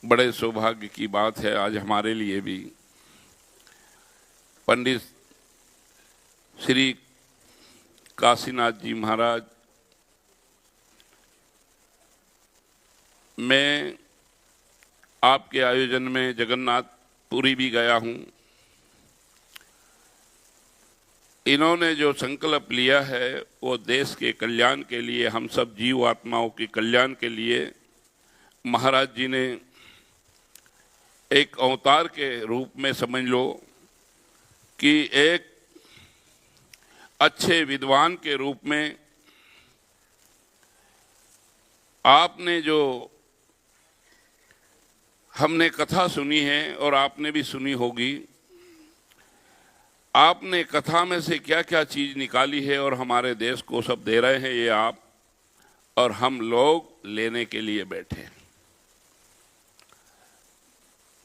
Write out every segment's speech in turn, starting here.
बड़े सौभाग्य की बात है आज हमारे लिए भी पंडित श्री काशीनाथ जी महाराज, मैं आपके आयोजन में जगन्नाथपुरी भी गया हूं। इन्होंने जो संकल्प लिया है वो देश के कल्याण के लिए, हम सब जीव आत्माओं के कल्याण के लिए महाराज जी ने एक अवतार के रूप में समझ लो कि एक अच्छे विद्वान के रूप में आपने जो हमने कथा सुनी है और आपने भी सुनी होगी, आपने कथा में से क्या क्या चीज निकाली है और हमारे देश को सब दे रहे हैं ये आप, और हम लोग लेने के लिए बैठे हैं।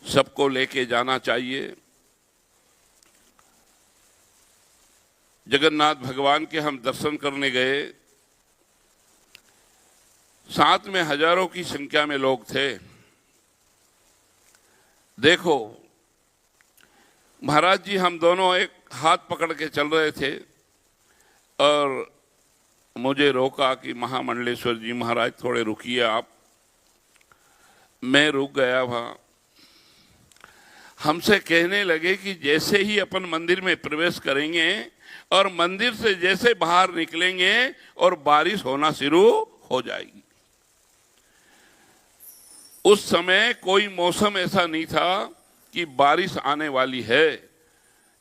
सबको लेके जाना चाहिए। जगन्नाथ भगवान के हम दर्शन करने गए, साथ में हजारों की संख्या में लोग थे। देखो महाराज जी, हम दोनों एक हाथ पकड़ के चल रहे थे और मुझे रोका कि महामंडलेश्वर जी महाराज थोड़े रुकिए आप। मैं रुक गया वहां। हमसे कहने लगे कि जैसे ही अपन मंदिर में प्रवेश करेंगे और मंदिर से जैसे बाहर निकलेंगे और बारिश होना शुरू हो जाएगी। उस समय कोई मौसम ऐसा नहीं था कि बारिश आने वाली है।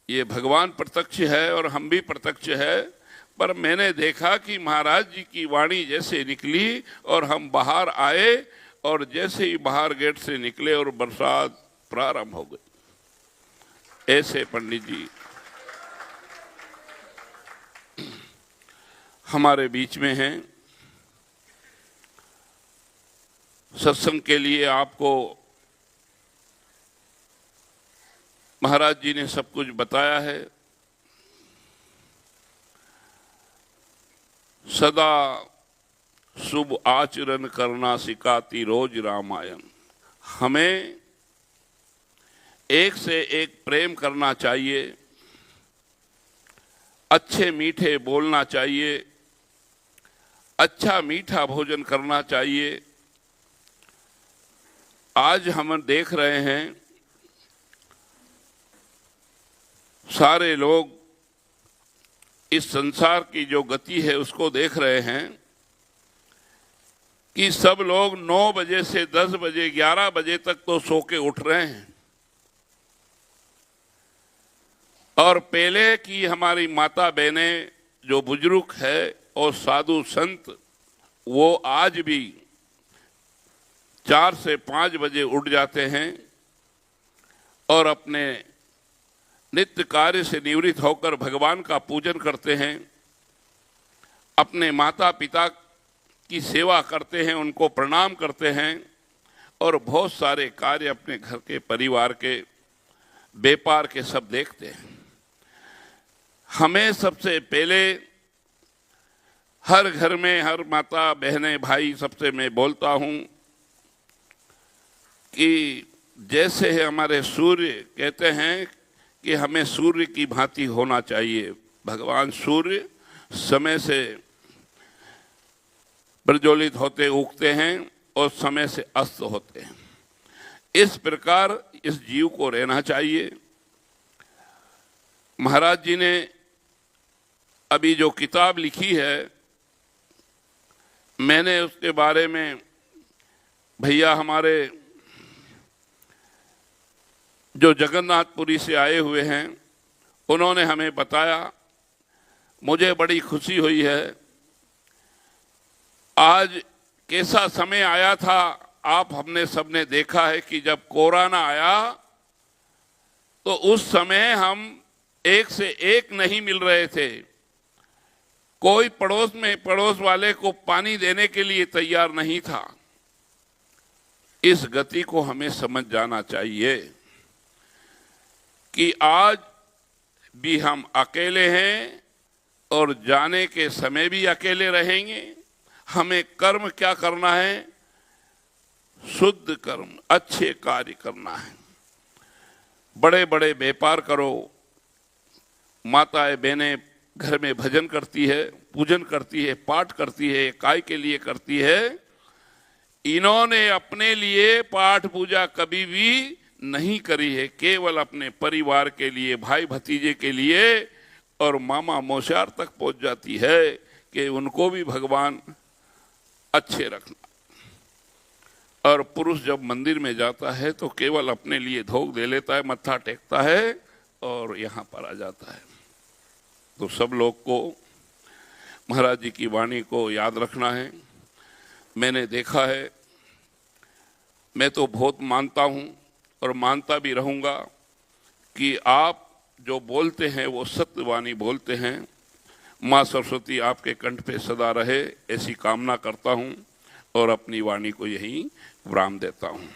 ये भगवान प्रत्यक्ष है और हम भी प्रत्यक्ष है। पर मैंने देखा कि महाराज जी की वाणी जैसे निकली और हम बाहर आए और जैसे ही बाहर गेट से निकले और बरसात प्रारंभ हो गई। ऐसे पंडित जी हमारे बीच में हैं। सत्संग के लिए आपको महाराज जी ने सब कुछ बताया है। सदा शुभ आचरण करना सिखाती रोज रामायण। हमें एक से एक प्रेम करना चाहिए, अच्छे मीठे बोलना चाहिए, अच्छा मीठा भोजन करना चाहिए। आज हम देख रहे हैं सारे लोग इस संसार की जो गति है उसको देख रहे हैं कि सब लोग 9 बजे से 10 बजे 11 बजे तक तो सो के उठ रहे हैं। और पहले की हमारी माता बहनें जो बुजुर्ग है और साधु संत, वो आज भी 4 से 5 बजे उठ जाते हैं और अपने नित्य कार्य से निवृत्त होकर भगवान का पूजन करते हैं, अपने माता पिता की सेवा करते हैं, उनको प्रणाम करते हैं और बहुत सारे कार्य अपने घर के, परिवार के, व्यापार के सब देखते हैं। हमें सबसे पहले हर घर में, हर माता बहनें भाई सबसे मैं बोलता हूं कि जैसे हमारे सूर्य कहते हैं कि हमें सूर्य की भांति होना चाहिए। भगवान सूर्य समय से प्रज्वलित होते उगते हैं और समय से अस्त होते हैं। इस प्रकार इस जीव को रहना चाहिए। महाराज जी ने अभी जो किताब लिखी है, मैंने उसके बारे में भैया हमारे जो जगन्नाथपुरी से आए हुए हैं उन्होंने हमें बताया। मुझे बड़ी खुशी हुई है। आज कैसा समय आया था, आप हमने सबने देखा है कि जब कोरोना आया तो उस समय हम एक से एक नहीं मिल रहे थे। कोई पड़ोस में पड़ोस वाले को पानी देने के लिए तैयार नहीं था। इस गति को हमें समझ जाना चाहिए कि आज भी हम अकेले हैं और जाने के समय भी अकेले रहेंगे। हमें कर्म क्या करना है, शुद्ध कर्म, अच्छे कार्य करना है। बड़े बड़े व्यापार करो, माताएं बहनें घर में भजन करती है, पूजन करती है, पाठ करती है, काय के लिए करती है? इन्होंने अपने लिए पाठ पूजा कभी भी नहीं करी है, केवल अपने परिवार के लिए, भाई भतीजे के लिए, और मामा मौसार तक पहुंच जाती है कि उनको भी भगवान अच्छे रखना। और पुरुष जब मंदिर में जाता है तो केवल अपने लिए धोख दे लेता है, मत्था टेकता है और यहाँ पर आ जाता है। तो सब लोग को महाराज जी की वाणी को याद रखना है। मैंने देखा है, मैं तो बहुत मानता हूँ और मानता भी रहूँगा कि आप जो बोलते हैं वो सत्य वाणी बोलते हैं। माँ सरस्वती आपके कंठ पे सदा रहे, ऐसी कामना करता हूँ और अपनी वाणी को यहीं विराम देता हूँ।